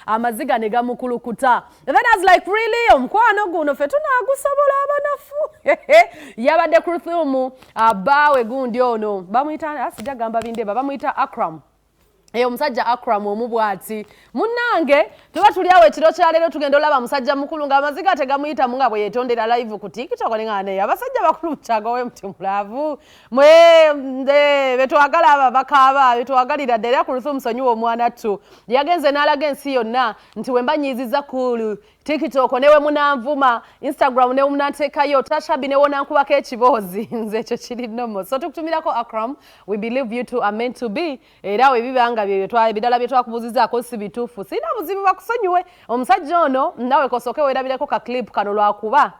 amaziga ne gamukulukuta. Then I was like, really? Omukwano guno fe tunaagusobola abanafu. Yabadde Kuluthum abawe gundi ono. Bamuyita asija gamba bindeba bamuyita Accram. Omusajja Accram omubwati munnange tuba tuli awo ekiro kya leero tugenda olaba musajja mukulu nga amaziga tegamuyita munga bwe yetondera live ku TikTok ngane abasajja bakulu mukyago we muti mulavu mwe betwagala ababakaaba betwagalira ddala Kuluthum musonyiwa omwana ttu yagenze n'alaga ensi yonna nti we mbanyiiziza ku TikTok newe munanvuma Instagram newe munanteekayo Tashabi newe nankubako ekiboozi nze ekyo kiri nomo so tukutumirako Accram we believe you two are meant to be era we bibanga bidala bye twakubuzizaako si bituufu sina buzibu bakusonyiwe omusajja ono nawe kosooke weerabireko ka clip kano lwakuba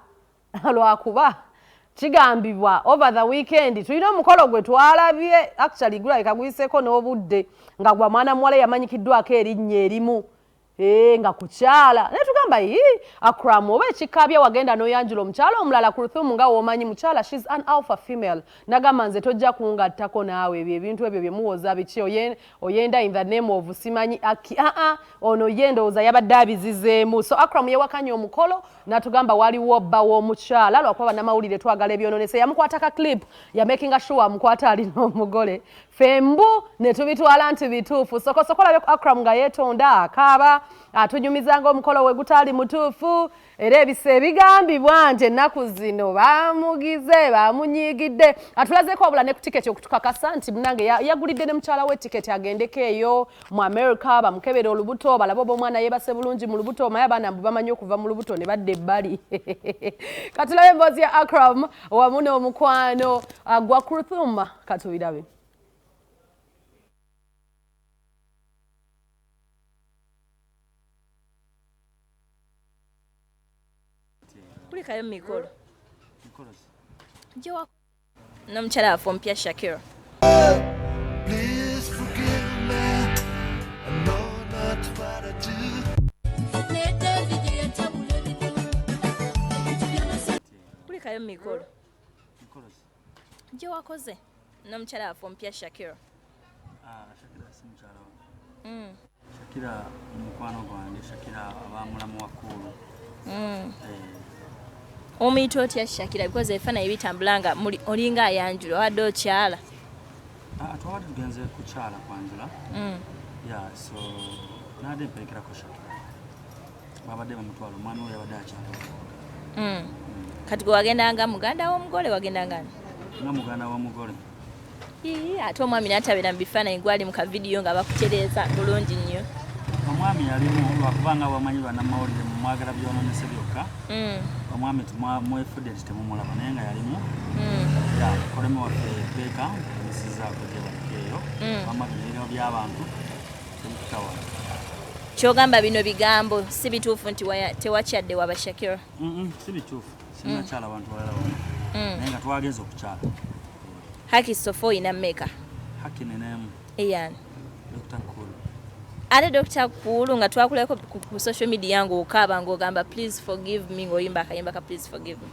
kigambibwa over the weekend tulina omukolo gwe twalabye actually gulabika guyiseeko n'obudde nga gwa mwana muwala yamanyikiddwako erinnya erimu nga kukyala ne tugamba Accram oba ekikabya wagenda n'oyanjula omukyala omulala Kuluthum nga womanyi mukyala she's an alpha female nagamba nze tojja kungattako naawe ebyo ebintu ebyo bye muwoza biki oyenda in the name of simanyi aki ono ye ndowooza yabadde abizizeemu so Accram yewakanya omukolo natugamba waliwo bba w'omukyala lwakuba bannamawulire twagala ebyononese yamukwataka clip ya making sure amukwata alina omugole fembu ne tubitwala nti bituufu sokosoko labe Accram nga yeetonda akaaba atunyumizanga omukolo we gutaali mutuufu era ebise ebigambibwa nti ennaku zino bamugize bamunyigidde atulazeeko wabula ne ku tiketi okutukakasa nti munange yagulidde ne mukyala we tiketi agendeko eyo mu America bamukebera olubuto balaba oba omwana yeebase bulungi mu lubuto omaye abaana mbu bamanyi okuva mu lubuto ne badda ebbali katulabe emboozi ya Accram wamu n'omukwano gwa Kuluthum katubirabe. Kulikayo mikolo. Jowa. N'omukyala waffe omupya Shakira. Please forgive me. I know not what I do. Kulikayo mikolo. Jowa koze. N'omukyala waffe omupya Shakira. Shakira si mukyala wange. Shakira mukwano gwange Shakira abamulamu wakulu. Omuyita otya Shakira because ebifaananyi bitambula nga olinga ayanjula wadde okyala. Twabadde tugenze kukyala kwanjula. So naadde mperekerako Shakira. Babadde bamutwala omwami we yabadde akyala. Kati gwe wagendanga muganda w'omugole wagendanga nga muganda w'omugole. Ate omwami n'atabeera mu bifaananyi gwali mu kavidiyo nga bakutereeza bulungi nnyo. Omwami yalimu lwakubanga bamanyi bannamawulire mwagala byononese byokka. Omwami mwefudde nti temumulaba naye nga yalimu. Kolemu waffe beeka emisizaako gyebalikeeyo. Bamabiriro by'abantu temukutawa. Kyogamba bino bigambo si bituufu nti tewakyadde waba Shakira. Si bituufu. Sinakyala abantu balala wano. Naye nga twagenze okukyala. Haki sofo oyina mmeka? Haki neneemu. Eyani? Dr. Kulu. Ate Dr. Kulu nga twakuleko ku social media ng'okaaba ng'ogamba please forgive me ng'oyimba akayimba ka please forgive me.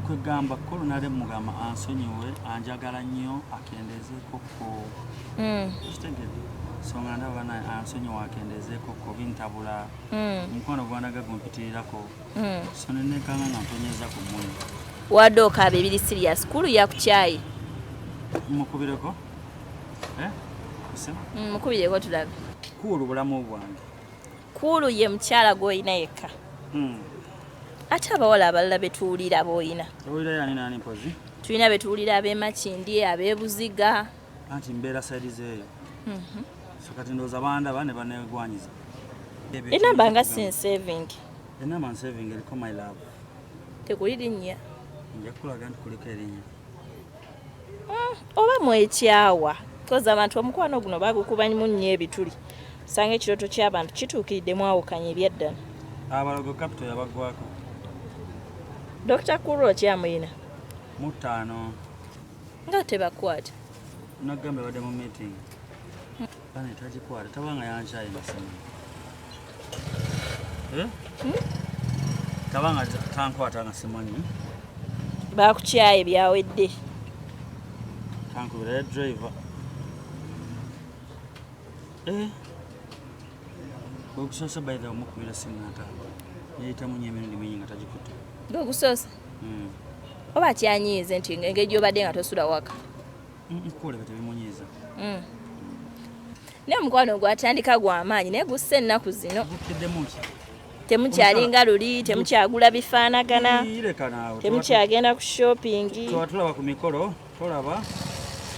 Kwegamba Kulu nale mugamba ansonyiwe anjagala nnyo akendezeeko ko. Kitegedde. So nga ndaba naye ansonyiwe akendezeeko ko bintabula. Omukono gwandaga gumpitirirako. So nenekanga nga mponyeza ku mmundu. Wadde okaaba ebiri serious Kulu yakukyayi. Mukubireko? Mukubireko tulabe. Kulu bulamu bwange. Kulu ye mukyala gw'olina yekka. Ate abawala abalala betuwulira b'olina. Owulira yani nani mpozi? Tulina betuwulira ab'Emakindi, ab'Ebuziga. Anti mbeera side zeeyo. So kati ndowooza bandaba ne baneegwanyiza. Enamba nga si nsaving. Enamba nsaving eriko my love. Tekuli linnya. Nja kulaga nti kuliko erinnya. Oba mwekyawa. Koza abantu omukwano guno bagukubanyimu nnyo ebituli. Sanga ekirooto ky'abantu kituukiridde mwawukanya ebyaddala. Abalogo capital yabagwako. Dr. Kulu okyamuyina? 5. Nga tebakwata. Nagamba badde mu meeting. Bane tagikwata tabanga yankyayi nasimu. Tabanga tankwata nga simanyi. Bakukyaye byawedde. Tankubira driver. Okusosa by the omukubira sinata. Yita munye emirundi mingi nga tagikutte. Ngokusosa. Oba kyanyiize nti engeri gy'obadde nga tosula waka. Nkole tebimunyiiza. Ne omukwano gwatandika gw'amaanyi naye gusse ennaku zino. Gukedemu ki? Temukyalinga luli, temukyagula bifaanagana, temukyagenda ku shopping. Tulaba ku mikolo, tulaba.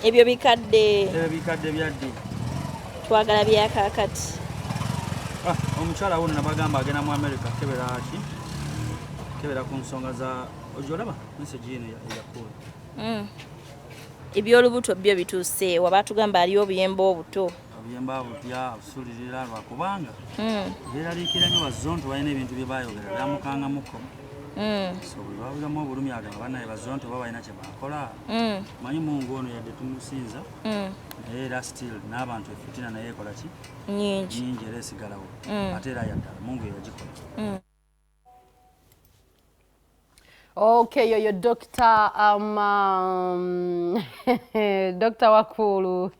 Ebyo bikadde. Ebyo bikadde byaddi. Twagala byakaakati. Omukyala wuno nabagamba agenda mu America kebera ki? Kebera ku nsonga za ojolaba message eno yakula. Ebyolubuto byo bituuse waba tugamba aliyo obuyemba obuto. Obuyemba bupya obusulirira lwakubanga beeraliikira nnyo bazonto balina ebintu bye baayogera byamukangamuko. So bwe babulamu obulumi agamba bannaye bazonto baba balina kye bakola. Manyi Mungu ono yadde tumusinza naye era still n'abantu efitina naye ekola ki? Nyingi era esigalawo ate era yaddala Mungu yagikola. Okay, yo Dr. Dr. Wakulu.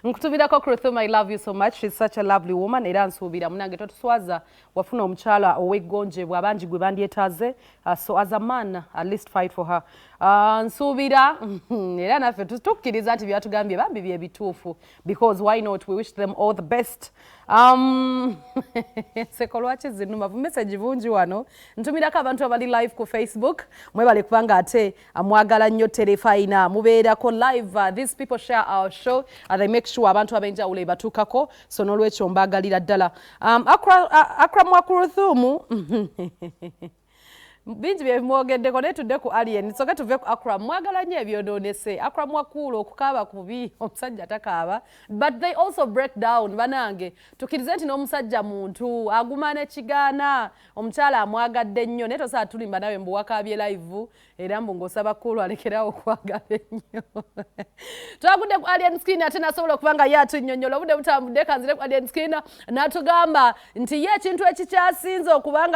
Nkutubirako Kuluthum, I love you so much. She's such a lovely woman. Era nsuubira munange totuswaza wafuna omukyala ow'eggonjebwa abangi gwe bandyetaaze. So as a man, at least fight for her. Nsuubira era naffe tukkiriza nti byatugambye bambi bye bituufu because why not, we wish them all the best. Seko lwaki zinuma message bungi wano ntumirako abantu abali live ku Facebook mwebale kubanga ate amwagala nnyo Terefayina mubeerako live. These people share our show and they make sure abantu abenjawulo ebatuukako, so n'olwekyo mbaagalira ddala. Accram wa Kuluthum bingi bye mwogeddeko naye tudde ku alien soke tuve ku Accram. Mwagala nnyo ebyonoonese. Accram Wakulu okukaaba kubi, omusajja takaaba, but they also break down. Banange tukkirize nti n'omusajja muntu aguma n'ekigaana, omukyala amwagadde nnyo naye tosobola tulimba nawe mbu wakaabye live era mbu ng'osaba Kulu alekerawo okwagala ennyo. Twagudde ku alien screen ate nasobola okuba nga ye atunnyonnyola obudde butambudde kanzire ku alien screen n'atugamba nti ye ekintu ekikyasinze okubanga